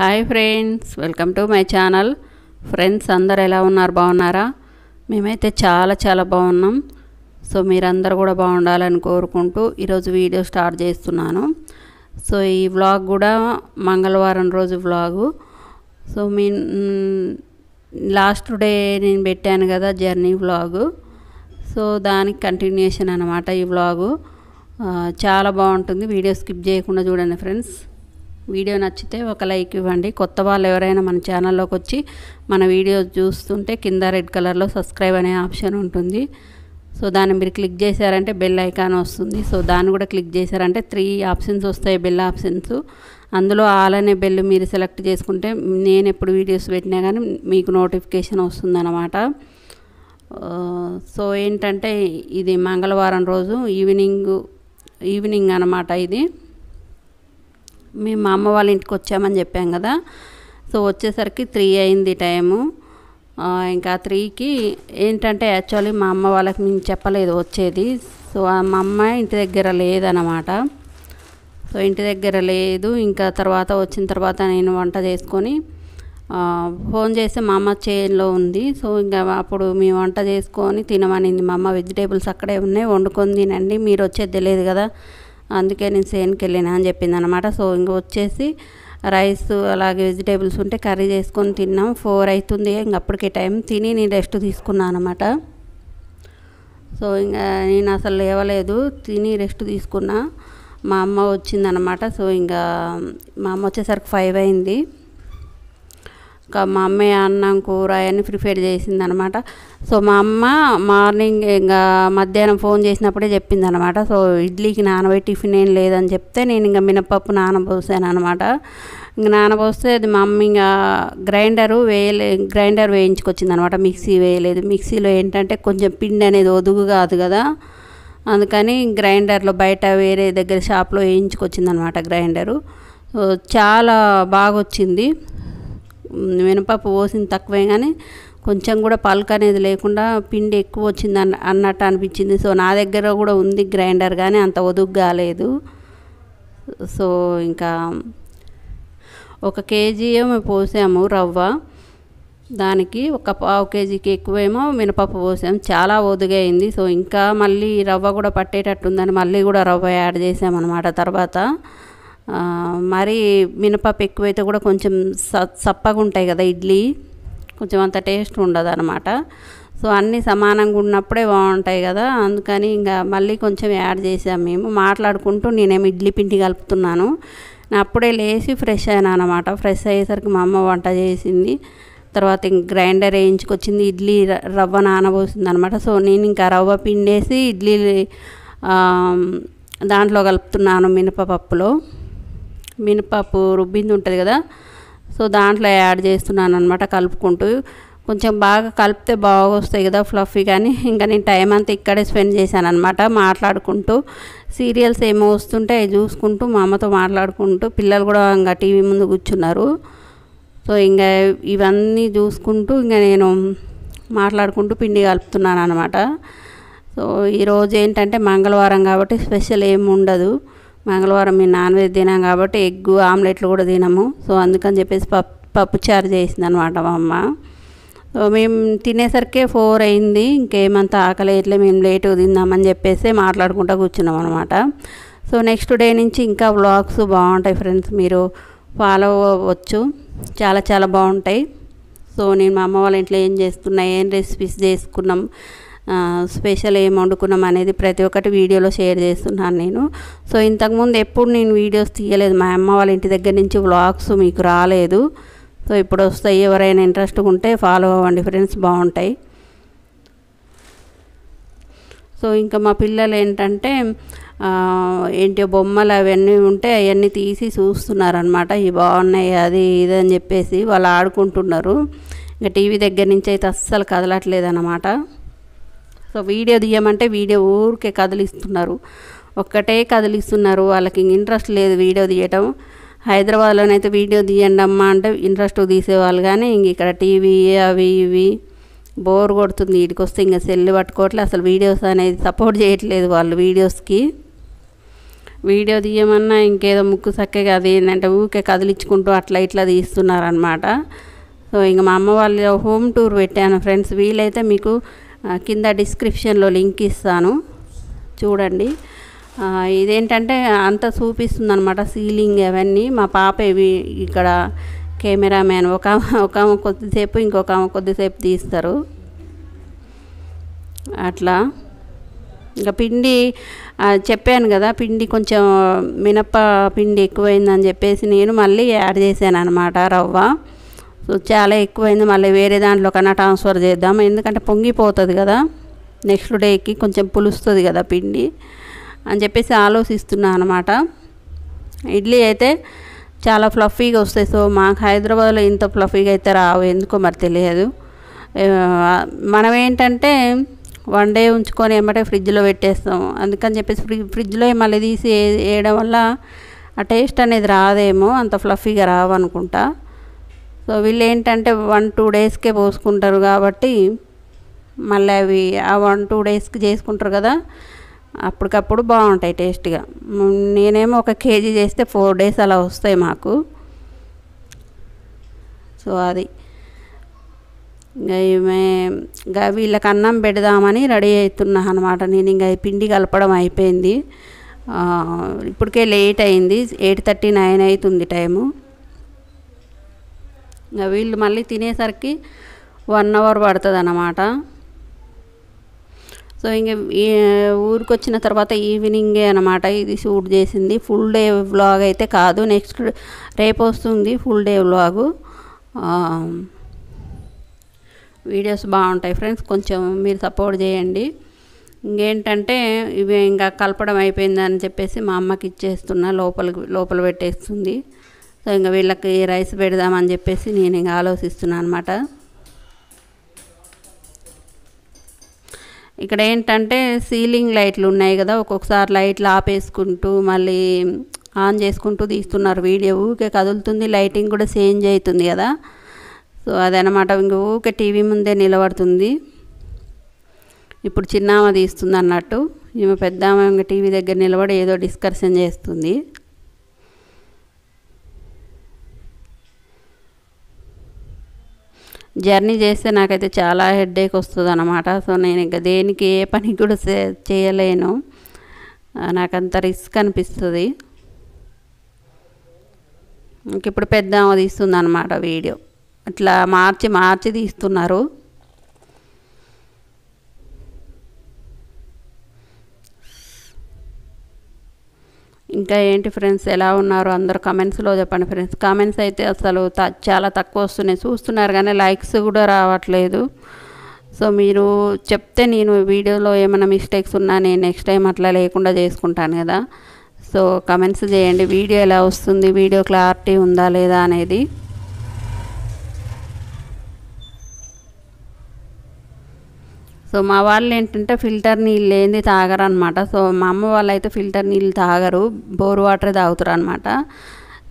Hi friends, welcome to my channel. Friends అందరు ఎలా ఉన్నారు? బాగున్నారా? మేమైతే చాలా బాగున్నాం. సో మీరందరూ కూడా బాగుండాలని కోరుకుంటూ ఈరోజు వీడియో స్టార్ట్ చేస్తున్నాను. సో ఈ వ్లాగ్ కూడా మంగళవారం రోజు వ్లాగు. సో లాస్ట్ డే నేను పెట్టాను కదా జర్నీ వ్లాగు. సో దానికి కంటిన్యూషన్ అన్నమాట ఈ వ్లాగు. చాలా బాగుంటుంది, వీడియో స్కిప్ చేయకుండా చూడండి ఫ్రెండ్స్. వీడియో నచ్చితే ఒక లైక్ ఇవ్వండి. కొత్త వాళ్ళు ఎవరైనా మన ఛానల్లోకి వచ్చి మన వీడియో చూస్తుంటే కింద రెడ్ కలర్లో సబ్స్క్రైబ్ అనే ఆప్షన్ ఉంటుంది. సో దాన్ని మీరు క్లిక్ చేశారంటే బెల్ ఐకాన్ వస్తుంది. సో దాన్ని కూడా క్లిక్ చేశారంటే 3 ఆప్షన్స్ వస్తాయి, బెల్ ఆప్షన్స్. అందులో ఆల్ అనే బెల్ మీరు సెలెక్ట్ చేసుకుంటే నేను ఎప్పుడు వీడియోస్ పెట్టినా కానీ మీకు నోటిఫికేషన్ వస్తుందన్నమాట. సో ఏంటంటే ఇది మంగళవారం రోజు ఈవినింగ్ అన్నమాట. ఇది మేము మా అమ్మ వాళ్ళ ఇంటికి వచ్చామని చెప్పాం కదా. సో వచ్చేసరికి 3 అయింది టైము. ఇంకా 3కి ఏంటంటే యాక్చువల్లీ మా అమ్మ వాళ్ళకి మేము చెప్పలేదు వచ్చేది. సో మా అమ్మ ఇంటి దగ్గర లేదన్నమాట. సో ఇంటి దగ్గర లేదు. ఇంకా తర్వాత వచ్చిన తర్వాత నేను వంట చేసుకొని ఫోన్ చేస్తే మా అమ్మ చేన్లో ఉంది. సో ఇంకా అప్పుడు మేము వంట చేసుకొని తినమనింది మా అమ్మ. వెజిటేబుల్స్ అక్కడే ఉన్నాయి, వండుకొని తినండి, మీరు వచ్చేది తెలియదు కదా, అందుకే నేను చేనుకి వెళ్ళినా అని చెప్పింది అనమాట. సో ఇంక వచ్చేసి రైస్ అలాగే వెజిటేబుల్స్ ఉంటే కర్రీ చేసుకొని తిన్నాం. 4 అవుతుంది. ఇంక అప్పటికే టైం తిని నేను రెస్ట్ తీసుకున్నాను అనమాట. సో ఇంకా నేను అసలు లేవలేదు, తిని రెస్ట్ తీసుకున్నా. మా అమ్మ వచ్చిందనమాట. సో ఇంకా మా అమ్మ వచ్చేసరికి 5 అయింది. ఇంకా మా అమ్మాయి అన్నం కూర అవన్నీ ప్రిపేర్ చేసిందనమాట. సో మా అమ్మ మార్నింగ్ ఇంకా మధ్యాహ్నం ఫోన్ చేసినప్పుడే చెప్పిందనమాట. సో ఇడ్లీకి నానబెట్టి టిఫిన్ ఏం లేదని చెప్తే నేను ఇంకా మినపప్పు నానబోసాను అనమాట. ఇంక నానబోస్తే అది మా అమ్మ ఇంకా గ్రైండర్ వేయించుకొచ్చింది అనమాట. మిక్సీ వేయలేదు. మిక్సీలో ఏంటంటే కొంచెం పిండి అనేది ఒదుగు కాదు కదా, అందుకని గ్రైండర్లో బయట వేరే దగ్గర షాప్లో వేయించుకొచ్చింది అనమాట గ్రైండరు. సో చాలా బాగా వచ్చింది. మినపప్పు పోసింది తక్కువే కానీ కొంచెం కూడా పల్క్ అనేది లేకుండా పిండి ఎక్కువ వచ్చింది అన్నట్టు అనిపించింది. సో నా దగ్గర కూడా ఉంది గ్రైండర్ కానీ అంత ఒదుగు కాలేదు. సో ఇంకా 1 కేజీ ఏమో పోసాము రవ్వ, దానికి 1/4 కేజీకి ఎక్కువేమో మినపప్పు పోసాము. చాలా ఒదుగైంది. సో ఇంకా మళ్ళీ రవ్వ కూడా పట్టేటట్టుందని మళ్ళీ కూడా రవ్వ యాడ్ చేసామన్నమాట. తర్వాత మరి మినపప్పు ఎక్కువైతే కూడా కొంచెం సప్పగా ఉంటాయి కదా ఇడ్లీ, కొంచెం అంత టేస్ట్ ఉండదు అనమాట. సో అన్నీ సమానంగా ఉన్నప్పుడే బాగుంటాయి కదా, అందుకని ఇంకా మళ్ళీ కొంచెం యాడ్ చేసాము. మేము మాట్లాడుకుంటూ నేనేమో ఇడ్లీ పిండి కలుపుతున్నాను. నేను అప్పుడే లేచి ఫ్రెష్ అయినా అనమాట. ఫ్రెష్ అయ్యేసరికి మా అమ్మ వంట చేసింది. తర్వాత ఇంక గ్రైండర్ వేయించుకొచ్చింది, ఇడ్లీ రవ్వ నానబోసింది అనమాట. సో నేను ఇంకా రవ్వ పిండేసి ఇడ్లీ దాంట్లో కలుపుతున్నాను. మినపప్పు రుబ్బింది ఉంటుంది కదా, సో దాంట్లో యాడ్ చేస్తున్నాను అనమాట కలుపుకుంటూ. కొంచెం బాగా కలిపితే బాగా వస్తాయి కదా ఫ్లఫీ. కానీ ఇంకా నేను టైం అంతా ఇక్కడే స్పెండ్ చేశాను అనమాట మాట్లాడుకుంటూ. సీరియల్స్ ఏమో వస్తుంటే చూసుకుంటూ మా అమ్మతో మాట్లాడుకుంటూ, పిల్లలు కూడా ఇంకా టీవీ ముందు కూర్చున్నారు. సో ఇంకా ఇవన్నీ చూసుకుంటూ ఇంకా నేను మాట్లాడుకుంటూ పిండి కలుపుతున్నాను అనమాట. సో ఈరోజు ఏంటంటే మంగళవారం కాబట్టి స్పెషల్ ఏమి ఉండదు. మంగళవారం మేము నాన్ వెజ్ తినాం కాబట్టి ఎగ్గు ఆమ్లెట్లు కూడా తినము. సో అందుకని చెప్పేసి పప్పుచారు చేసింది అనమాట మా అమ్మ. సో మేము తినేసరికి 4 అయింది. ఇంకేమంత ఆకలి ఇట్లే మేము లేటుగా తిందామని చెప్పేసి మాట్లాడుకుంటూ కూర్చున్నాం అనమాట. సో నెక్స్ట్ డే నుంచి ఇంకా వ్లాగ్స్ బాగుంటాయి ఫ్రెండ్స్, మీరు ఫాలో అవ్వచ్చు. చాలా బాగుంటాయి. సో నేను మా అమ్మ వాళ్ళ ఇంట్లో ఏం చేస్తున్నా, ఏం రెసిపీస్ చేసుకున్నాం, స్పెషల్ ఏం వండుకున్నాం అనేది ప్రతి ఒక్కటి వీడియోలో షేర్ చేస్తున్నాను నేను. సో ఇంతకుముందు ఎప్పుడు నేను వీడియోస్ తీయలేదు, మా అమ్మ వాళ్ళ ఇంటి దగ్గర నుంచి వ్లాగ్స్ మీకు రాలేదు. సో ఇప్పుడు వస్తాయి. ఎవరైనా ఇంట్రెస్ట్గా ఉంటే ఫాలో అవ్వండి ఫ్రెండ్స్, బాగుంటాయి. సో ఇంకా మా పిల్లలు ఏంటంటే ఏంటి బొమ్మలు అవన్నీ ఉంటే అవన్నీ తీసి చూస్తున్నారనమాట. ఇవి బాగున్నాయి అది ఇది అని చెప్పేసి వాళ్ళు ఆడుకుంటున్నారు. ఇంకా టీవీ దగ్గర నుంచి అయితే అస్సలు కదలట్లేదు అన్నమాట. సో వీడియో తీయమంటే వీడియో ఊరికే కదిలిస్తున్నారు, ఒక్కటే కదిలిస్తున్నారు. వాళ్ళకి ఇంట్రెస్ట్ లేదు వీడియో తీయటం. హైదరాబాద్లోనైతే వీడియో తీయండి అమ్మ అంటే ఇంట్రెస్ట్ తీసేవాళ్ళు, కానీ ఇంక ఇక్కడ టీవీ అవి ఇవి బోర్ కొడుతుంది. వీటికి వస్తే ఇంకా సెల్ పట్టుకోవట్లేదు. అసలు వీడియోస్ అనేది సపోర్ట్ చేయట్లేదు వాళ్ళు వీడియోస్కి. వీడియో తీయమన్నా ఇంకేదో ముక్కు సక్కగా అది ఏంటంటే ఊకే కదిలించుకుంటూ అట్లా ఇట్లా తీస్తున్నారనమాట. సో ఇంక మా అమ్మ వాళ్ళ హోమ్ టూర్ పెట్టాను ఫ్రెండ్స్. వీలైతే మీకు కింద డిస్క్రిప్షన్లో లింక్ ఇస్తాను, చూడండి. ఇదేంటంటే అంతా చూపిస్తుంది అనమాట, సీలింగ్ అవన్నీ. మా పాప ఇవి ఇక్కడ కెమెరామ్యాన్, ఒక ఆమె కొద్దిసేపు ఇంకొక ఆమె కొద్దిసేపు తీస్తారు అట్లా. ఇంకా పిండి చెప్పాను కదా, పిండి కొంచెం మినప్ప పిండి ఎక్కువైందని చెప్పేసి నేను మళ్ళీ యాడ్ చేశాను అనమాట రవ్వ. సో చాలా ఎక్కువైంది, మళ్ళీ వేరే దాంట్లో కన్నా ట్రాన్స్ఫర్ చేద్దాం, ఎందుకంటే పొంగిపోతుంది కదా, నెక్స్ట్ డేకి కొంచెం పులుస్తుంది కదా పిండి అని చెప్పేసి ఆలోచిస్తున్నాను అనమాట. ఇడ్లీ అయితే చాలా ఫ్లఫీగా వస్తాయి. సో మాకు హైదరాబాద్లో ఇంత ఫ్లఫీగా అయితే రావు, ఎందుకో మరి తెలియదు. మనం ఏంటంటే 1 డే ఉంచుకొని ఏమంటే ఫ్రిడ్జ్లో పెట్టేస్తాం, అందుకని చెప్పేసి ఫ్రిడ్జ్లో మళ్ళీ తీసి వేయడం వల్ల ఆ టేస్ట్ అనేది రాదేమో, అంత ఫ్లఫీగా రావు అనుకుంటా. సో వీళ్ళు ఏంటంటే 1-2 డేస్కే పోసుకుంటారు కాబట్టి మళ్ళీ అవి ఆ 1-2 డేస్కి చేసుకుంటారు కదా, అప్పటికప్పుడు బాగుంటాయి టేస్ట్గా. నేనేమో 1 కేజీ చేస్తే 4 డేస్ అలా వస్తాయి మాకు. సో అది ఇంకా వీళ్ళకి అన్నం పెడదామని రెడీ అవుతున్నా అనమాట నేను. ఇంకా పిండి కలపడం అయిపోయింది, ఇప్పటికే లేట్ అయింది, 8:39 అవుతుంది టైము. ఇంకా వీళ్ళు మళ్ళీ తినేసరికి 1 అవర్ పడుతుంది అన్నమాట. సో ఇంక ఊరికి వచ్చిన తర్వాత ఈవినింగే అనమాట ఇది షూట్ చేసింది. ఫుల్ డే వ్లాగ్ అయితే కాదు, నెక్స్ట్ రేపు వస్తుంది ఫుల్ డే వ్లాగు. వీడియోస్ బాగుంటాయి ఫ్రెండ్స్, కొంచెం మీరు సపోర్ట్ చేయండి. ఇంకేంటంటే ఇవి ఇంకా కలపడం అయిపోయిందని చెప్పేసి మా అమ్మకి ఇచ్చేస్తున్నా, లోపల పెట్టేస్తుంది. సో ఇంకా వీళ్ళకి రైస్ పెడదామని చెప్పేసి నేను ఇంకా ఆలోచిస్తున్నాను అనమాట. ఇక్కడ ఏంటంటే సీలింగ్ లైట్లు ఉన్నాయి కదా, ఒక్కొక్కసారి లైట్లు ఆపేసుకుంటూ మళ్ళీ ఆన్ చేసుకుంటూ తీస్తున్నారు వీడియో. ఊకే కదులుతుంది, లైటింగ్ కూడా చేంజ్ అవుతుంది కదా. సో అదనమాట, ఇంక ఊకే టీవీ ముందే నిలబడుతుంది. ఇప్పుడు చిన్నామ తీస్తుంది అన్నట్టు, ఈమె పెద్దామ ఇంకా టీవీ దగ్గర నిలబడి ఏదో డిస్కషన్ చేస్తుంది. జర్నీ చేస్తే నాకైతే చాలా హెడేక్ వస్తుంది అన్నమాట. సో నేను ఇంకా దేనికి ఏ పని కూడా చేయలేను, నాకంత రిస్క్ అనిపిస్తుంది. ఇంక ఇప్పుడు పెద్ద ఆమె తీస్తుంది అన్నమాట వీడియో, అట్లా మార్చి తీస్తున్నారు. ఇంకా ఏంటి ఫ్రెండ్స్, ఎలా ఉన్నారు అందరూ కామెంట్స్లో చెప్పండి ఫ్రెండ్స్. కామెంట్స్ అయితే అసలు చాలా తక్కువ వస్తున్నాయి, చూస్తున్నారు కానీ లైక్స్ కూడా రావట్లేదు. సో మీరు చెప్తే నేను వీడియోలో ఏమైనా మిస్టేక్స్ ఉన్నా నేను నెక్స్ట్ టైం అట్లా లేకుండా చేసుకుంటాను కదా. సో కామెంట్స్ చేయండి, వీడియో ఎలా వస్తుంది, వీడియో క్లారిటీ ఉందా లేదా అనేది. సో మా వాళ్ళు ఏంటంటే ఫిల్టర్ నీళ్ళు ఏంది తాగరు అనమాట. సో మా అమ్మ వాళ్ళు అయితే ఫిల్టర్ నీళ్ళు తాగరు, బోర్ వాటరే తాగుతారు అనమాట.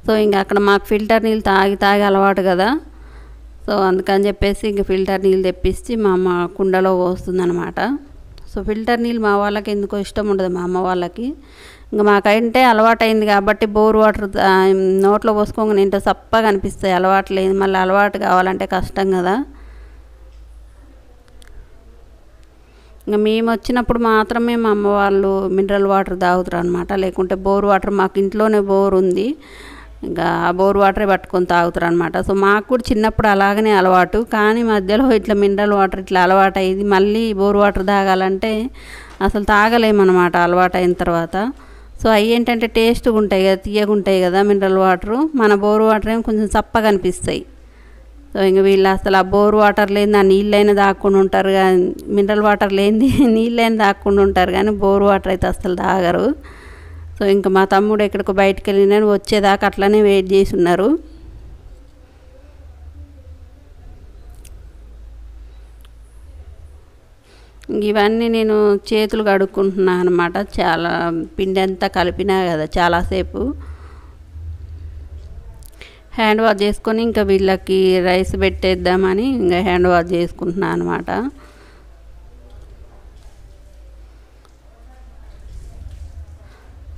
సో ఇంకా అక్కడ మాకు ఫిల్టర్ నీళ్ళు తాగి అలవాటు కదా. సో అందుకని చెప్పేసి ఇంక ఫిల్టర్ నీళ్ళు తెప్పించి మా అమ్మ కుండలో పోస్తుంది అనమాట. సో ఫిల్టర్ నీళ్ళు మా వాళ్ళకి ఎందుకో ఇష్టం ఉండదు, మా అమ్మ వాళ్ళకి. ఇంకా మాకంటే అలవాటు అయింది కాబట్టి బోర్ వాటర్ నోట్లో పోసుకోగానే ఏంటో సప్పగా అనిపిస్తాయి, అలవాటు లేదు. మళ్ళీ అలవాటు కావాలంటే కష్టం కదా. ఇంకా మేము వచ్చినప్పుడు మాత్రమే మా అమ్మ వాళ్ళు మినరల్ వాటర్ తాగుతారు అనమాట, లేకుంటే బోర్ వాటర్, మాకు ఇంట్లోనే బోర్ ఉంది, ఇంకా ఆ బోర్ వాటరే పట్టుకొని తాగుతారు అనమాట. సో మాకు కూడా చిన్నప్పుడు అలాగనే అలవాటు, కానీ మధ్యలో ఇట్లా మినరల్ వాటర్ ఇట్లా అలవాటు అయ్యింది. మళ్ళీ బోర్ వాటర్ తాగాలంటే అసలు తాగలేమన్నమాట అలవాటు అయిన తర్వాత. సో అవి ఏంటంటే టేస్ట్గా ఉంటాయి కదా, తీయగా ఉంటాయి కదా మినరల్ వాటరు, మన బోర్ వాటర్ ఏమో కొంచెం చప్పగా అనిపిస్తాయి. సో ఇంక వీళ్ళు అసలు ఆ బోర్ వాటర్ లేని ఆ నీళ్ళైనా దాక్కుండా ఉంటారు, కానీ మినరల్ వాటర్ లేని నీళ్ళైనా దాక్కుండా ఉంటారు, కానీ బోర్ వాటర్ అయితే అసలు తాగరు. సో ఇంకా మా తమ్ముడు ఎక్కడికో బయటకు వెళ్ళిన వచ్చేదాకా అట్లనే వెయిట్ చేసి ఉన్నారు. ఇవన్నీ నేను చేతులు కడుక్కుంటున్నాను అనమాట, చాలా పిండి అంతా కలిపినా కదా చాలాసేపు. హ్యాండ్ వాష్ చేసుకొని ఇంకా వీళ్ళకి రైస్ పెట్టేద్దామని ఇంకా హ్యాండ్ వాష్ చేసుకుంటున్నాను అనమాట.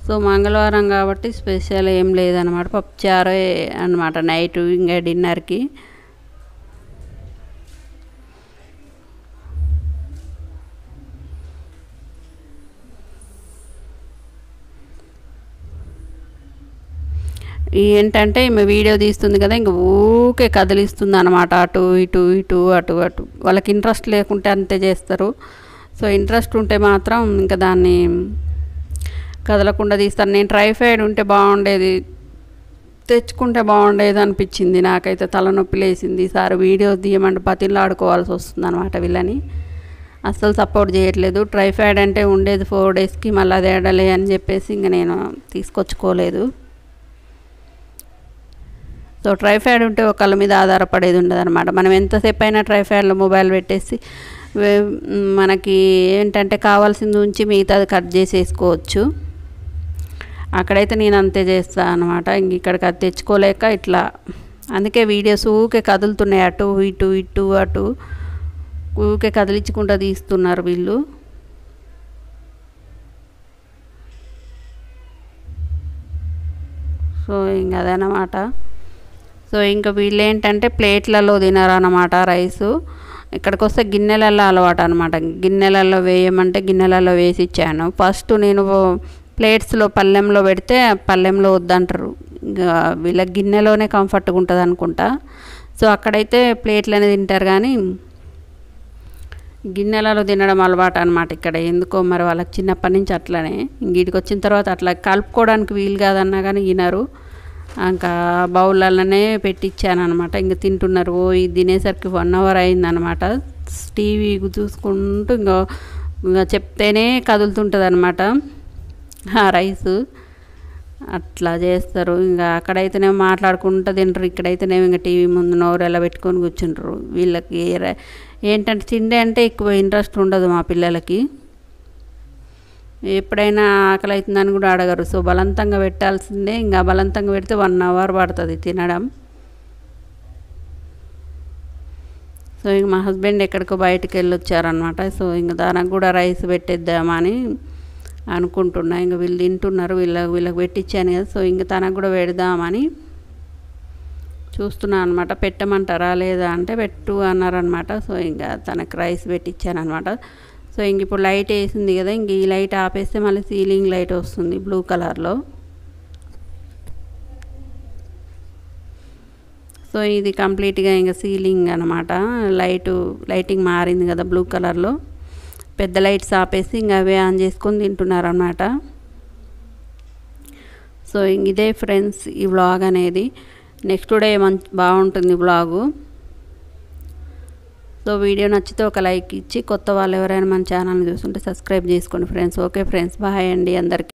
సో సో మంగళవారం కాబట్టి స్పెషల్ ఏం లేదనమాట, పప్పుచారే అనమాట నైట్ ఇంకా డిన్నర్కి. ఏంటంటే ఈమె వీడియో తీస్తుంది కదా, ఇంక ఊకే కదిలిస్తుంది అనమాట, అటు ఇటు ఇటు అటు అటు. వాళ్ళకి ఇంట్రెస్ట్ లేకుంటే అంతే చేస్తారు. సో ఇంట్రెస్ట్ ఉంటే మాత్రం ఇంకా దాన్ని కదలకుండా తీస్తాను. నేను ట్రైఫాయిడ్ ఉంటే బాగుండేది, తెచ్చుకుంటే బాగుండేది అనిపించింది నాకైతే. తలనొప్పి లేసింది. ఈసారి వీడియో తీయమంటే బతిలాడుకోవాల్సి వస్తుంది అనమాట వీళ్ళని. అస్సలు సపోర్ట్ చేయట్లేదు. ట్రైఫాయిడ్ అంటే ఉండేది 4 డేస్కి, మళ్ళీ అది ఏడలే అని చెప్పేసి ఇంక నేను తీసుకొచ్చుకోలేదు. సో ట్రైఫాయిడ్ ఉంటే ఒకళ్ళ మీద ఆధారపడేది ఉండదు అనమాట. మనం ఎంతసేపు అయినా ట్రైఫాయిడ్లో మొబైల్ పెట్టేసి మనకి ఏంటంటే కావాల్సింది ఉంచి మిగతాది కట్ చేసేసుకోవచ్చు. అక్కడైతే నేను అంతే చేస్తాను అనమాట. ఇంక ఇక్కడికి అది తెచ్చుకోలేక ఇట్లా, అందుకే వీడియోస్ ఊకే కదులుతున్నాయి, అటు ఇటు ఇటు అటు ఊకే కదిలించుకుంటూ తీస్తున్నారు వీళ్ళు. సో ఇంక అదనమాట. సో ఇంకా వీళ్ళు ఏంటంటే ప్లేట్లలో తినారన్నమాట రైసు. ఇక్కడికి వస్తే గిన్నెలలో అలవాటు అనమాట. గిన్నెలలో వేయమంటే గిన్నెలలో వేసి ఇచ్చాను. ఫస్ట్ నేను ప్లేట్స్లో పళ్ళెంలో పెడితే పళ్ళెంలో వద్దంటారు. ఇంకా వీళ్ళ గిన్నెలోనే కంఫర్ట్గా ఉంటుంది అనుకుంటా. సో అక్కడైతే ప్లేట్లనే తింటారు, కానీ గిన్నెలలో తినడం అలవాటు అనమాట ఇక్కడ. ఎందుకో మరి వాళ్ళకి చిన్నప్పటి నుంచి అట్లనే. ఇంటికి వచ్చిన తర్వాత అట్లా కలుపుకోవడానికి వీలు కాదన్నా కానీ వినరు. ఇంకా బౌళ్ళలోనే పెట్టించాను అనమాట. ఇంక తింటున్నారు. ఇది తినేసరికి 1 అవర్ అయిందనమాట. టీవీ చూసుకుంటూ ఇంకా చెప్తేనే కదులుతుంటుంది అనమాట ఆ రైసు. అట్లా చేస్తారు. ఇంకా అక్కడైతేనే మాట్లాడుకుంటూ తింటారు, ఇక్కడైతేనేమో ఇంకా టీవీ ముందు నోరు ఎలా పెట్టుకొని కూర్చుంటారు. వీళ్ళకి ఏంటంటే తిండి అంటే ఎక్కువ ఇంట్రెస్ట్ ఉండదు మా పిల్లలకి. ఎప్పుడైనా ఆకలి అవుతుందని కూడా అడగరు. సో బలవంతంగా పెట్టాల్సిందే. ఇంకా బలవంతంగా పెడితే 1 అవర్ పడుతుంది తినడం. సో ఇంక మా హస్బెండ్ ఎక్కడికో బయటకు వెళ్ళొచ్చారనమాట. సో ఇంక దానికి కూడా రైస్ పెట్టేద్దామని అనుకుంటున్నా. ఇంక వీళ్ళు తింటున్నారు, వీళ్ళకి పెట్టించాను కదా. సో ఇంక తనకు కూడా పెడదామని చూస్తున్నాను అనమాట. పెట్టమంటారా లేదా అంటే పెట్టు అన్నారనమాట. సో ఇంకా తనకు రైస్ పెట్టించాను అనమాట. సో ఇంక ఇప్పుడు లైట్ వేసింది కదా, ఇంక ఈ లైట్ ఆపేస్తే మళ్ళీ సీలింగ్ లైట్ వస్తుంది బ్లూ కలర్లో. సో ఇది కంప్లీట్గా ఇంకా సీలింగ్ అనమాట. లైటింగ్ మారింది కదా బ్లూ కలర్లో. పెద్ద లైట్స్ ఆపేసి ఇంకా అవే ఆన్ చేసుకొని తింటున్నారనమాట. సో ఇంక ఇదే ఫ్రెండ్స్ ఈ వ్లాగ్ అనేది. నెక్స్ట్ డే బాగుంటుంది వ్లాగు. సో వీడియో నచ్చితే ఒక లైక్ ఇచ్చి, కొత్త వాళ్ళు ఎవరైనా మన ఛానల్ని చూస్తుంటే సబ్స్క్రైబ్ చేసుకోండి ఫ్రెండ్స్. ఓకే ఫ్రెండ్స్, బాయ్ అండి అందరికీ.